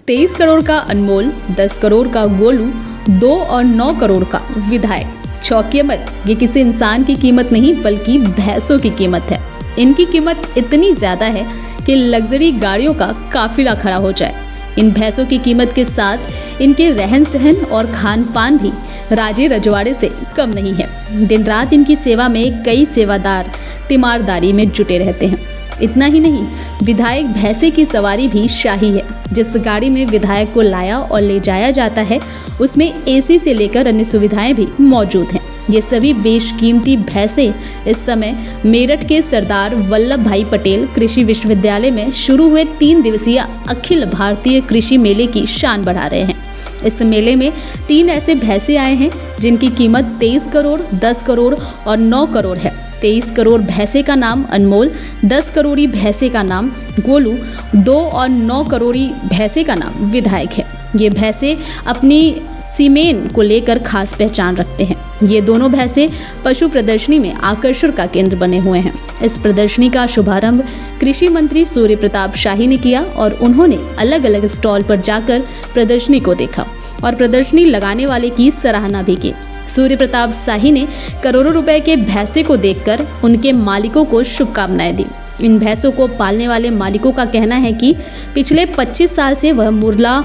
23 करोड़ का अनमोल, 10 करोड़ का गोलू, 2 और 9 करोड़ का विधायक। चौंकिए मत, ये किसी इंसान की कीमत नहीं बल्कि भैंसों की कीमत है। इनकी कीमत इतनी ज्यादा है कि लग्जरी गाड़ियों का काफिला खड़ा हो जाए। इन भैंसों की कीमत के साथ इनके रहन सहन और खान पान भी राजे रजवाड़े से कम नहीं है। दिन रात इनकी सेवा में कई सेवादार तीमारदारी में जुटे रहते हैं। इतना ही नहीं, विधायक भैंसे की सवारी भी शाही है। जिस गाड़ी में विधायक को लाया और ले जाया जाता है उसमें एसी से लेकर अन्य सुविधाएं भी मौजूद हैं। ये सभी बेशकीमती भैंसे इस समय मेरठ के सरदार वल्लभ भाई पटेल कृषि विश्वविद्यालय में शुरू हुए 3 दिवसीय अखिल भारतीय कृषि मेले की शान बढ़ा रहे हैं। इस मेले में 3 ऐसे भैंसे आए हैं जिनकी कीमत 23 करोड़, 10 करोड़ और 9 करोड़ है। 23 करोड़ भैंसे का नाम अनमोल, 10 करोड़ी भैंसे का नाम गोलू, 2 और 9 करोड़ी भैंसे का नाम विधायक है। ये भैंसे अपनी सीमेन को लेकर खास पहचान रखते हैं। ये दोनों भैंसे पशु प्रदर्शनी में आकर्षण का केंद्र बने हुए हैं। इस प्रदर्शनी का शुभारंभ कृषि मंत्री सूर्य प्रताप शाही ने किया और उन्होंने अलग अलग स्टॉल पर जाकर प्रदर्शनी को देखा और प्रदर्शनी लगाने वाले की सराहना भी की। सूर्य प्रताप शाही ने करोड़ों रुपए के भैंसे को देखकर उनके मालिकों को शुभकामनाएं दी। इन भैंसों को पालने वाले मालिकों का कहना है कि पिछले 25 साल से वह मुर्ला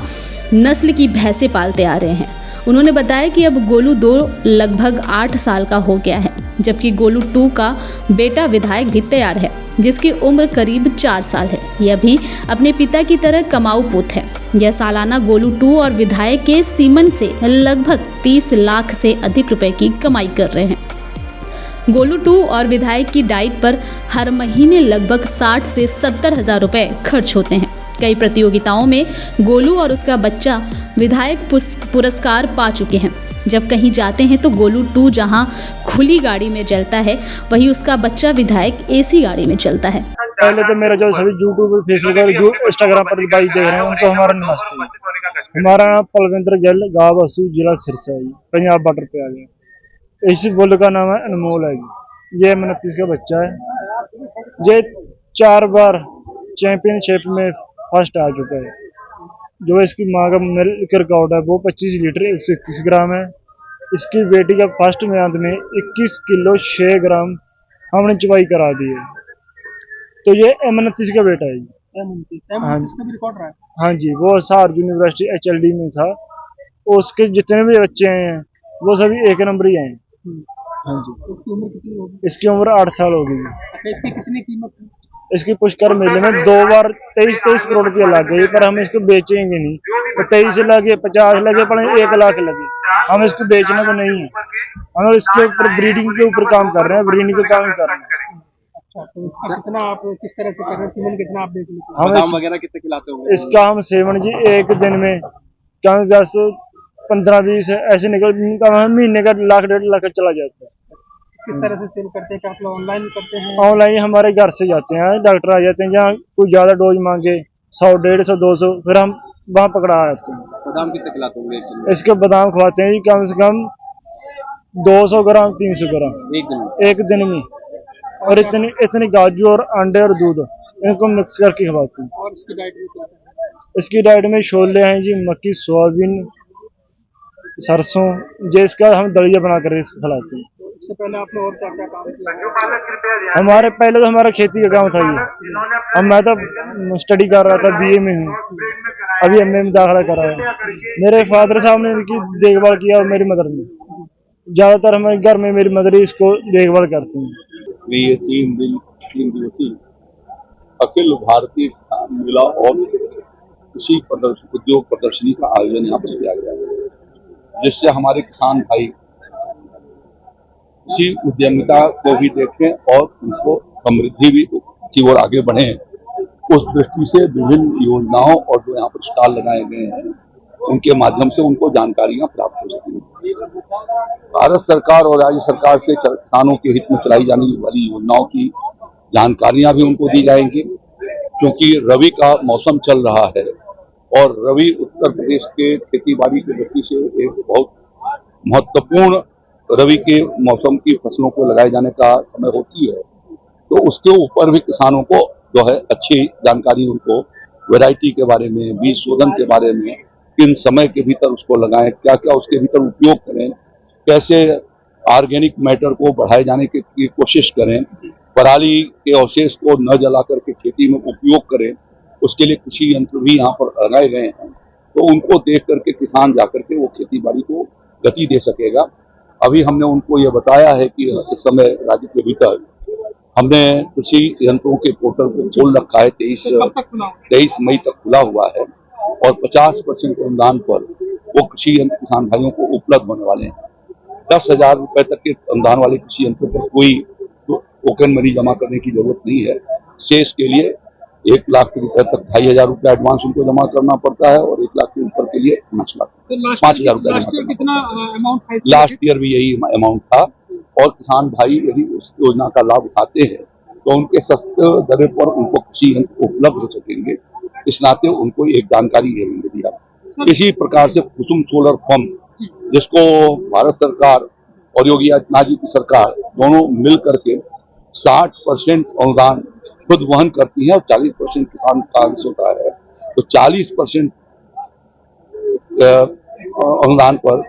नस्ल की भैंसे पालते आ रहे हैं। उन्होंने बताया कि अब गोलू 2 लगभग 8 साल का हो गया है, जबकि गोलू 2 का बेटा विधायक भी तैयार है, जिसकी उम्र करीब 4 साल है। यह भी अपने पिता की तरह कमाऊ पुत है। यह सालाना गोलू 2 और विधायक के सीमन से लगभग 30 लाख से अधिक रुपए की कमाई कर रहे हैं। गोलू 2 और विधायक की डाइट पर हर महीने लगभग 60 से 70 हजार रुपए खर्च होते हैं। कई प्रतियोगिताओं में गोलू और उसका बच्चा विधायक पुरस्कार पा चुके हैं। जब कहीं जाते हैं तो गोलू 2 जहां खुली गाड़ी में चलता है, वहीं उसका बच्चा विधायक एसी गाड़ी में चलता है। पहले तो मेरा जो सभी यूट्यूब, फेसबुक और इंस्टाग्राम पर भाई देख रहे हैं उनको हमारा नमस्ते। हमारा नाम पलविंदर जल, गांव बसू, जिला सिरसा है, पंजाब बॉर्डर पे आ गया। इस बुल का नाम है अनमोल है। ये 29 का बच्चा है। ये 4 बार चैंपियनशिप में फर्स्ट आ चुका है। जो इसकी माँ का मिल्क रिकॉर्ड है वो 25 लीटर 121 ग्राम है। इसकी बेटी का फर्स्ट मैच में 21 किलो 6 ग्राम हमने चुवाई करा दी है। तो ये M29 का बेटा है। हाँ जी, वो सार यूनिवर्सिटी HLD में था। उसके जितने भी बच्चे हैं वो सभी 1 नंबर ही हैं। हाँ जी। इसकी उम्र कितनी होगी? इसकी उम्र 8 साल हो गई। अच्छा, इसकी कितनी कीमत है? इसकी पुष्कर मेले में 2 बार 23 करोड़ रुपया लग गई, पर हम इसको बेचेंगे नहीं। तो 23 लगे, 50 लगे, पर 1 लाख लगे। हम इसको बेचना तो नहीं है, हम इसके ऊपर ब्रीडिंग के ऊपर काम कर रहे हैं, ब्रीडिंग का काम कर रहे हैं। अच्छा, तो इसका कितना आप किस तरह से कर रहे हैं? कीमत कितना आप बेच लेते हैं? हम वगैरह कितने खिलाते होंगे? इसका हम सेवन जी एक दिन में 10, 15, 20 ऐसे निकल, महीने का 1 लाख 1.5 लाख चला जाता है। किस तरह से सेल करते हैं? क्या आप लोग ऑनलाइन करते हैं? ऑनलाइन हमारे घर से जाते हैं, डॉक्टर आ जाते हैं, जहाँ कोई ज्यादा डोज मांगे 100, 150, 200, फिर हम वहाँ पकड़ा आते हैं। बादाम कितने खिलाते होंगे? इसके बादाम खवाते हैं कम से कम 200 ग्राम 300 ग्राम एक दिन में। और इतनी काजू और अंडे और दूध इनको मिक्स करके खवाते हैं। और इसकी डाइट में क्या है? इसकी डाइट में छोले हैं जी, मक्की, सोयाबीन, सरसों, जिसका हम दलिया बना कर इसको खिलाते हैं। इससे पहले आपने और क्या-क्या काम किया? हमारे पहले तो हमारा खेती का काम था ये। मैं तो स्टडी कर रहा था, BA में हूँ, अभी MA में दाखिला करा है। मेरे फादर साहब ने इनकी देखभाल किया और मेरी मदर ने। ज्यादातर हमारे घर में मेरी मदर ही इसको देखभाल करती है। ये 3 दिवसीय अखिल भारतीय मेला और कृषि उद्योग प्रदर्शनी का आयोजन यहाँ पर किया गया है, जिससे हमारे किसान भाई कृषि उद्यमिता को भी देखें और उनको समृद्धि भी की ओर आगे बढ़े। उस दृष्टि से विभिन्न योजनाओं और जो यहाँ पर स्टॉल लगाए गए हैं उनके माध्यम से उनको जानकारियां प्राप्त हो सकें। भारत सरकार और राज्य सरकार से किसानों के हित में चलाई जाने वाली योजनाओं की जानकारियां भी उनको दी जाएंगी, क्योंकि रबी का मौसम चल रहा है और रबी उत्तर प्रदेश के खेती बाड़ी की दृष्टि से एक बहुत महत्वपूर्ण रबी के मौसम की फसलों को लगाए जाने का समय होती है। तो उसके ऊपर भी किसानों को जो है अच्छी जानकारी उनको वैरायटी के बारे में, बीज शोधन के बारे में, किन समय के भीतर उसको लगाएं, क्या क्या उसके भीतर उपयोग करें, कैसे ऑर्गेनिक मैटर को बढ़ाए जाने की कोशिश करें, पराली के अवशेष को न जला करके खेती में उपयोग करें, उसके लिए कृषि यंत्र भी यहाँ पर लगाए गए हैं। तो उनको देख करके किसान जाकर के वो खेती बाड़ी को गति दे सकेगा। अभी हमने उनको ये बताया है कि इस समय राज्य के भीतर हमने कृषि यंत्रों के पोर्टल को खोल रखा है, 23 मई तक खुला हुआ है और 50% अनुदान पर वो कृषि यंत्र किसान भाइयों को उपलब्ध होने वाले हैं। 10,000 रुपए तक के अनुदान वाले कृषि यंत्रों पर कोई टोकन मनी जमा करने की जरूरत नहीं है। शेष के लिए 1 लाख रुपए तक 2,500 रुपया एडवांस उनको जमा करना पड़ता है और 1 लाख के ऊपर के लिए 5,000 रुपया जमा करना। लास्ट ईयर भी यही अमाउंट था और किसान भाई यदि उस योजना का लाभ उठाते हैं तो उनके सस्ते दर पर उनको कृषि यंत्र उपलब्ध हो सकेंगे। इस नाते उनको एक जानकारी ये मिलेगी। इसी प्रकार से कुसुम सोलर पंप, जिसको भारत सरकार और योगी आदित्यनाथ जी की सरकार दोनों मिल करके 60% अनुदान खुद वहन करती है और 40% किसान का अंश होता है। तो 40% अनुदान पर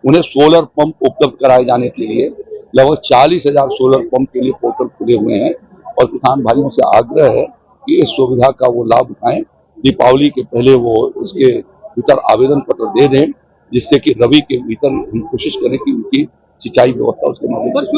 उन्हें सोलर पंप उपलब्ध कराए जाने के लिए लगभग 40,000 सोलर पंप के लिए पोर्टल खुले हुए हैं और किसान भाइयों से आग्रह है कि इस सुविधा का वो लाभ उठाएं। दीपावली के पहले वो इसके भीतर आवेदन पत्र दे दें, जिससे कि रबी के भीतर हम कोशिश करें कि उनकी सिंचाई व्यवस्था उसके माध्यम से